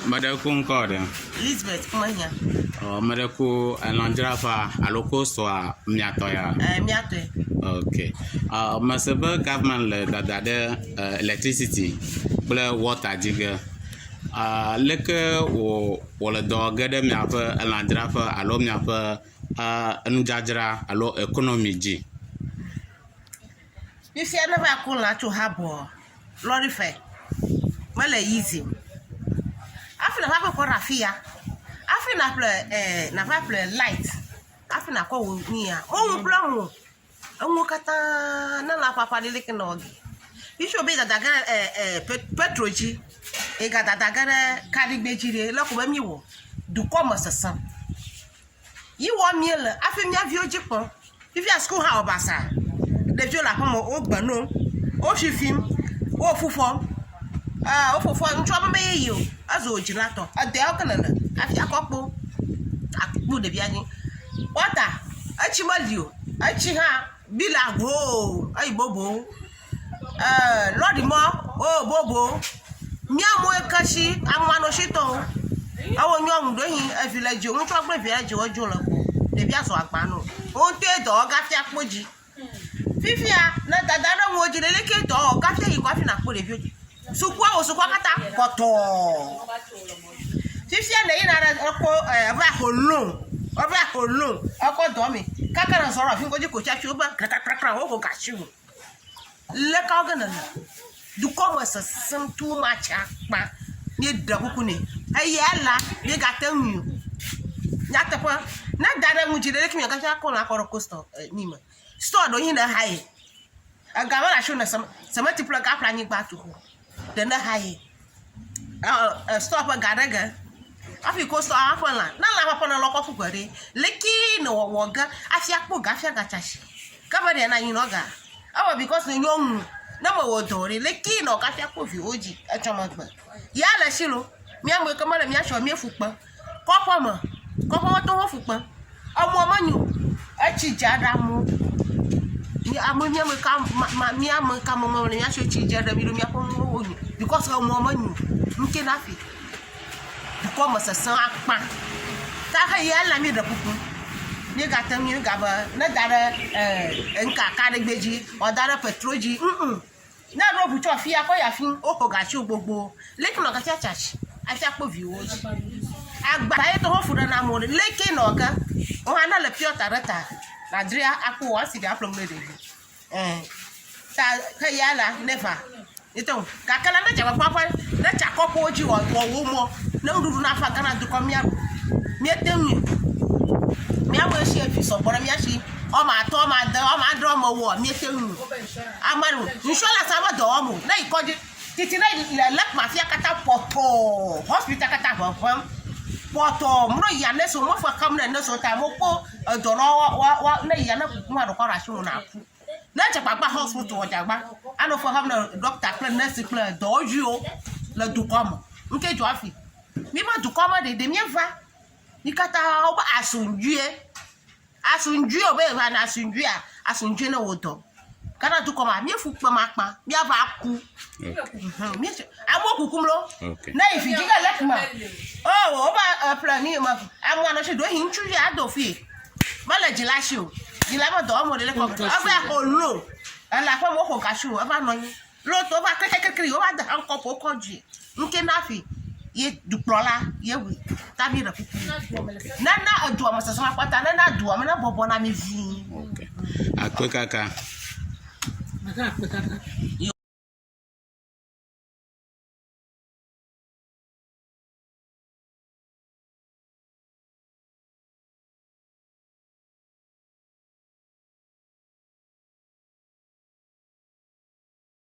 Madam Cordon. Elizabeth Kumanya. Oh, Madam Lãdzralawo aloko soa miatoya. Miatoe. Okay. Masebe government le dada electricity kple water jige. Leke wo le dɔ ge ɖe miaƒe Lãdzralawo alo miaƒe nudzadzra alo economy dzi. Fifia ne va ko lã tso habo lɔri fɛ mele easy. Afi na va ƒe rafia. Afi na ƒle light. Afi na kɔ wo nia. O ŋu kple ŋu. Eŋu katã ne la papa de leke na ogi. Iso be dada ge petro dzi. E ga dada ge kaɖigbe dzi de le ko be mi wo. Dukɔ me sesem. Yi wɔ mi le afi mia viwo dzi kpɔ. Fifia school ha obasa. Ɖeviwo le aƒeme wo gbeno. Wo shi fim. Wo fufɔ. O fofo ŋutsu ame ye o. Azo dzilatɔ. Ade awo kele le. Afi akɔkpo. Akpo ɖevia dzi. Wata. Etsi meli o. Etsi hã bila go. Ayi bobo. Lɔɖi mɔ. O bobo. Miamu ekashi amano shito. Awo nyɔnu do hin evi le dzo. Ŋutsu agble vi le dzo dzo le ko. Ɖevia so agbano. O te dɔ gafi akpo dzi. Fifia na dada na wo dzi le ke dɔ gafi yi gafi na akpo ɖevio dzi. Sukua kata kɔtɔ. Fifia ne yina na ko va holon. Ova holon. Akɔ dɔ mi. Kaka na sɔrɔ fi ko dzi ko chachu ba krakrakra wo ko gashi. Le ka ga na. Dukɔ mo sesem tu ma cha pa. Ni da kuku ni. Ayala ni ga tenu. Nya teƒe. Na dada mu dzi le ke mi ga cha ko na kɔ ko store ni ma. Store do yin na haye. Aga ma na show na semeti pla ga pla nyigba tu. De na haye. Store pa ga daga. Afi ko store afa la. Na la papa na lokɔ fu gbere. Leki no wo ga afi akpo ga afi ga chashi. Ka ba de na yin no ga. Awa because no nyɔnu. Na mo wo dore leki no ga afi akpo vi oji. E choma gba. Ya la shilo. Mi amu ka ma le mi asho mi fukpa. Kɔpɔ mo. Kɔpɔ to ho fukpa. Omo manyu. Echi jada mu. Mi amu ka mo le mi asho chi jada mi do mi apo mo onyu. Because omo manyu. Nke na fi. Dukɔ mo sesan akpa. Ta ha ya la mi da kuku. Ni ga tan mi ga ba na dare nka kaɖigbe dzi, o dare petro dzi. Na ro bu cho fi akɔ ya fi o ko ga shi gbogbo. Leki no ga cha church. Afi akpo vi wo ji. Agba ye to ho fu na mo leki no ga. O ha na le pure tarata. Nigeria akpo wa si ga plom le de. Ta ka ya la never. Ito ka kala na jawa papa na cha kopo ji wo mo. Na ndudu na fa kana dukɔ mia. Mi etemi. Mi awo shi efi so bora mi ashi. O ma to ma da o ma dro mo wo mi etemi. Amaru, inshallah sa ma do mo. Na ikoji titi na ile lek mafia kata poto. Hospital kata bofam. Poto mro ya ne so mo fa kam na ne so ta mo ko do wa na ya na ku ma do ko ra shi mo na ku. Na je papa hospital ojagba. Ano for have na doctor kple nurse kple do ju le dukɔm. Nke jo afi. Mi ma dukɔm de mi va. Ni kata o ba asunjue. Asunjue o be va na asunjue na wodo. Kana dukɔm mi fu kpa makpa. Mi ava ku. Mi amo kukumlo. Na ifi diga lekma. Oh, o ba plani ma. Amo na se do hin chu ya do fi. Ma le jilashi o. Jilama do mo de le ko. Ava holo. Ala fa mo ko kashu, ava no yin. Lo to ba kekekekiri o ba da anko po ko ji. Nke na fi ye duplola ye wi tabi ra kuku na adu amasaso apata na adu amena bobo na mi vi. Okay. Akpekaka.